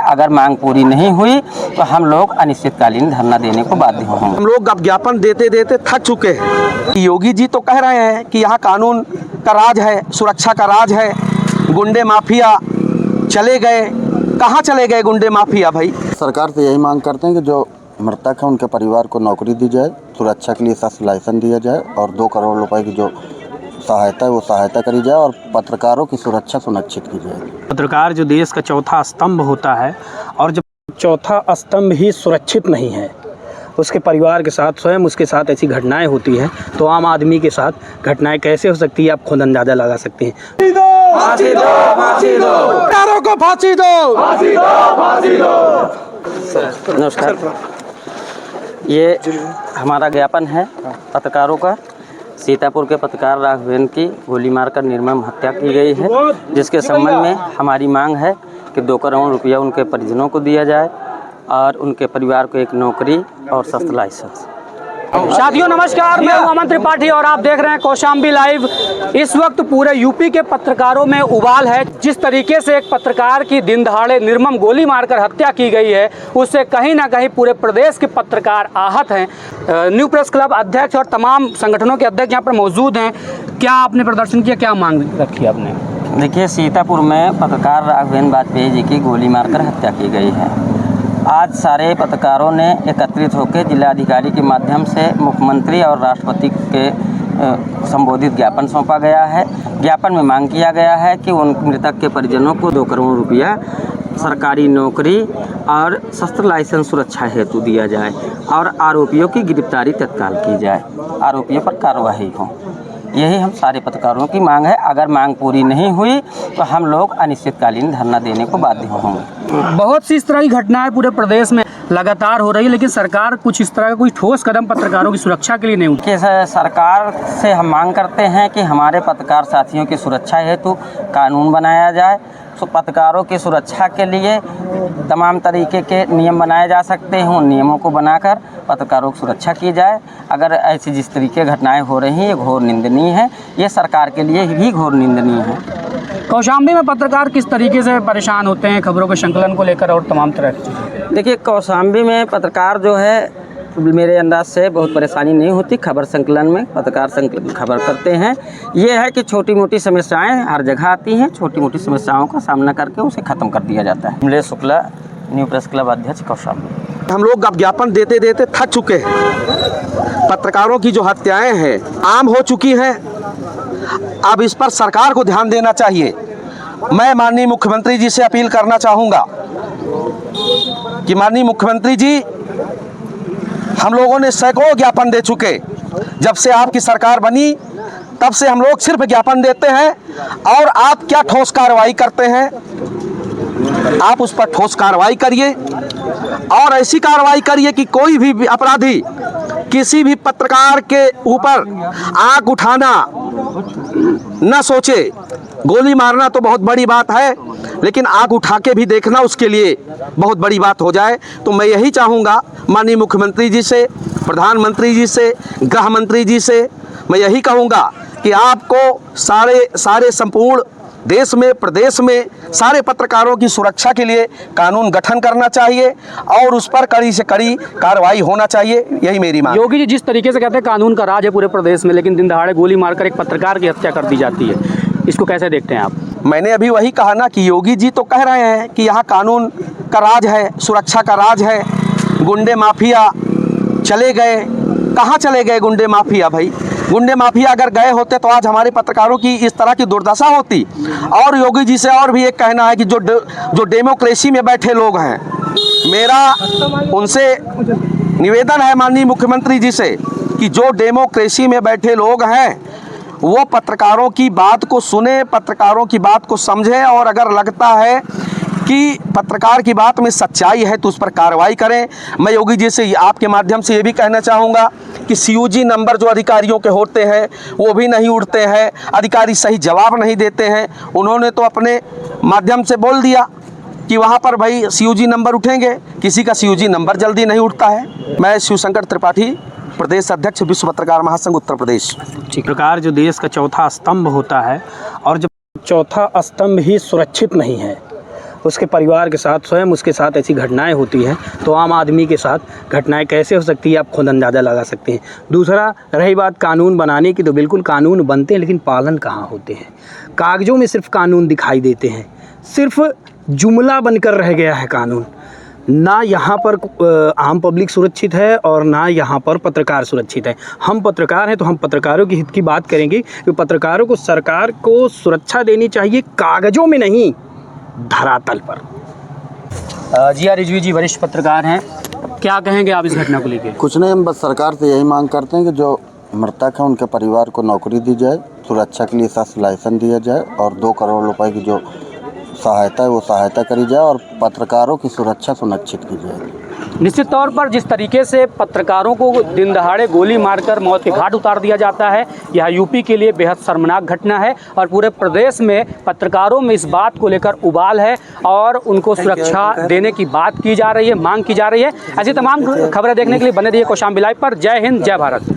अगर मांग पूरी नहीं हुई तो हम लोग अनिश्चितकालीन धरना देने को बाध्य होंगे। हम लोग अब ज्ञापन देते देते थक चुके हैं। योगी जी तो कह रहे हैं कि यहाँ कानून का राज है, सुरक्षा का राज है, गुंडे माफिया चले गए। कहाँ चले गए गुंडे माफिया भाई? सरकार से यही मांग करते हैं कि जो मृतक है उनके परिवार को नौकरी दी जाए, सुरक्षा के लिए सख्त लाइसेंस दिया जाए और 2 करोड़ रुपए की जो सहायता है वो सहायता करी जाए और पत्रकारों की सुरक्षा सुनिश्चित की जाए। पत्रकार जो देश का चौथा स्तंभ होता है और जब चौथा स्तंभ ही सुरक्षित नहीं है, उसके परिवार के साथ स्वयं उसके साथ ऐसी घटनाएं होती हैं तो आम आदमी के साथ घटनाएं कैसे हो सकती है आप खुद अंदाज़ा लगा सकते हैं। फांसी दो, फांसी दो, पत्रकारों को फांसी दो, फांसी दो, फांसी दो। नमस्कार, ये हमारा ज्ञापन है पत्रकारों का। सीतापुर के पत्रकार राघवेंद्र की गोली मारकर निर्मम हत्या की गई है, जिसके संबंध में हमारी मांग है कि 2 करोड़ रुपया उनके परिजनों को दिया जाए और उनके परिवार को एक नौकरी और सख्त लाइसेंस। साथियों नमस्कार, मैं हूं अमन त्रिपाठी और आप देख रहे हैं कौशाम्बी लाइव। इस वक्त पूरे यूपी के पत्रकारों में उबाल है। जिस तरीके से एक पत्रकार की दिन दहाड़े निर्मम गोली मारकर हत्या की गई है, उससे कहीं ना कहीं पूरे प्रदेश के पत्रकार आहत हैं। न्यू प्रेस क्लब अध्यक्ष और तमाम संगठनों के अध्यक्ष यहाँ पर मौजूद हैं। क्या आपने प्रदर्शन किया, क्या मांग रखी आपने? देखिए, सीतापुर में पत्रकार राघवेंद्र वाजपेयी जी की गोली मारकर हत्या की गई है। आज सारे पत्रकारों ने एकत्रित होकर जिलाधिकारी के माध्यम से मुख्यमंत्री और राष्ट्रपति के संबोधित ज्ञापन सौंपा गया है। ज्ञापन में मांग किया गया है कि उन मृतक के परिजनों को 2 करोड़ रुपया सरकारी नौकरी और शस्त्र लाइसेंस सुरक्षा हेतु दिया जाए और आरोपियों की गिरफ्तारी तत्काल की जाए, आरोपियों पर कार्रवाई हो। यही हम सारे पत्रकारों की मांग है। अगर मांग पूरी नहीं हुई तो हम लोग अनिश्चितकालीन धरना देने को बाध्य होंगे। बहुत सी इस तरह की घटनाएं पूरे प्रदेश में लगातार हो रही है, लेकिन सरकार कुछ इस तरह का कोई ठोस कदम पत्रकारों की सुरक्षा के लिए नहीं उठाती। सरकार से हम मांग करते हैं कि हमारे पत्रकार साथियों की सुरक्षा हेतु कानून बनाया जाए। तो पत्रकारों की सुरक्षा के लिए तमाम तरीके के नियम बनाए जा सकते हैं, उन नियमों को बनाकर पत्रकारों की सुरक्षा की जाए। अगर ऐसी जिस तरीके घटनाएं हो रही हैं ये घोर निंदनीय है, ये सरकार के लिए भी घोर निंदनीय है। कौशाम्बी में पत्रकार किस तरीके से परेशान होते हैं खबरों के संकलन को लेकर और तमाम तरह की चीज़ें? देखिए, कौशाम्बी में पत्रकार जो है मेरे अंदाज से बहुत परेशानी नहीं होती। खबर संकलन में पत्रकार खबर करते हैं। ये है कि छोटी मोटी समस्याएं हर जगह आती हैं, छोटी मोटी समस्याओं का सामना करके उसे ख़त्म कर दिया जाता है। Amlesh Shukla, new press club अध्यक्ष, कौशाम्बी। हम लोग अब ज्ञापन देते देते थक चुके हैं। पत्रकारों की जो हत्याएं हैं आम हो चुकी हैं। अब इस पर सरकार को ध्यान देना चाहिए। मैं माननीय मुख्यमंत्री जी से अपील करना चाहूँगा कि माननीय मुख्यमंत्री जी, हम लोगों ने सैकड़ों ज्ञापन दे चुके। जब से आपकी सरकार बनी तब से हम लोग सिर्फ ज्ञापन देते हैं और आप क्या ठोस कार्रवाई करते हैं? आप उस पर ठोस कार्रवाई करिए और ऐसी कार्रवाई करिए कि कोई भी अपराधी किसी भी पत्रकार के ऊपर आग उठाना न सोचे। गोली मारना तो बहुत बड़ी बात है, लेकिन आग उठा के भी देखना उसके लिए बहुत बड़ी बात हो जाए। तो मैं यही चाहूँगा माननीय मुख्यमंत्री जी से, प्रधानमंत्री जी से, गृह मंत्री जी से मैं यही कहूँगा कि आपको सारे संपूर्ण देश में, प्रदेश में सारे पत्रकारों की सुरक्षा के लिए कानून गठन करना चाहिए और उस पर कड़ी से कड़ी कार्रवाई होना चाहिए। यही मेरी मांग। योगी जी जिस तरीके से कहते हैं कानून का राज है पूरे प्रदेश में, लेकिन दिन दहाड़े गोली मारकर एक पत्रकार की हत्या कर दी जाती है, इसको कैसे देखते हैं आप? मैंने अभी वही कहा ना कि योगी जी तो कह रहे हैं कि यहाँ कानून का राज है, सुरक्षा का राज है, गुंडे माफिया चले गए। कहाँ चले गए गुंडे माफिया भाई? गुंडे माफिया अगर गए होते तो आज हमारे पत्रकारों की इस तरह की दुर्दशा होती। और योगी जी से और भी एक कहना है कि जो डेमोक्रेसी में बैठे लोग हैं, मेरा उनसे निवेदन है माननीय मुख्यमंत्री जी से कि जो डेमोक्रेसी में बैठे लोग हैं वो पत्रकारों की बात को सुने, पत्रकारों की बात को समझें और अगर लगता है कि पत्रकार की बात में सच्चाई है तो उस पर कार्रवाई करें। मैं योगी जी से आपके माध्यम से ये भी कहना चाहूँगा कि CUG नंबर जो अधिकारियों के होते हैं वो भी नहीं उठते हैं, अधिकारी सही जवाब नहीं देते हैं। उन्होंने तो अपने माध्यम से बोल दिया कि वहाँ पर भाई CUG नंबर उठेंगे, किसी का CUG नंबर जल्दी नहीं उठता है। मैं शिवशंकर त्रिपाठी, प्रदेश अध्यक्ष, विश्व पत्रकार महासंघ, उत्तर प्रदेश। पत्रकार जो देश का चौथा स्तंभ होता है और जब चौथा स्तंभ ही सुरक्षित नहीं है, उसके परिवार के साथ, स्वयं उसके साथ ऐसी घटनाएं होती हैं तो आम आदमी के साथ घटनाएं कैसे हो सकती है आप खुद अंदाज़ा लगा सकते हैं। दूसरा, रही बात कानून बनाने की, तो बिल्कुल कानून बनते हैं लेकिन पालन कहाँ होते हैं। कागज़ों में सिर्फ कानून दिखाई देते हैं, सिर्फ जुमला बनकर रह गया है कानून। ना यहाँ पर आम पब्लिक सुरक्षित है और ना यहाँ पर पत्रकार सुरक्षित है। हम पत्रकार हैं तो हम पत्रकारों के हित की बात करेंगे कि पत्रकारों को सरकार को सुरक्षा देनी चाहिए, कागज़ों में नहीं, धरातल पर। जी रिजवी जी वरिष्ठ पत्रकार हैं, क्या कहेंगे आप इस घटना को लेकर? कुछ नहीं, हम बस सरकार से यही मांग करते हैं कि जो मृतक है उनके परिवार को नौकरी दी जाए, सुरक्षा के लिए सशस्त्र लाइसेंस दिया जाए और 2 करोड़ रुपए की जो सहायता है वो सहायता करी जाए और पत्रकारों की सुरक्षा सुनिश्चित की जाए। निश्चित तौर पर जिस तरीके से पत्रकारों को दिन दहाड़े गोली मारकर मौत के घाट उतार दिया जाता है, यह यूपी के लिए बेहद शर्मनाक घटना है और पूरे प्रदेश में पत्रकारों में इस बात को लेकर उबाल है और उनको सुरक्षा देने की बात की जा रही है, मांग की जा रही है। ऐसी तमाम खबरें देखने के लिए बने रहिए कौशाम्बी लाइव पर। जय हिंद, जय भारत।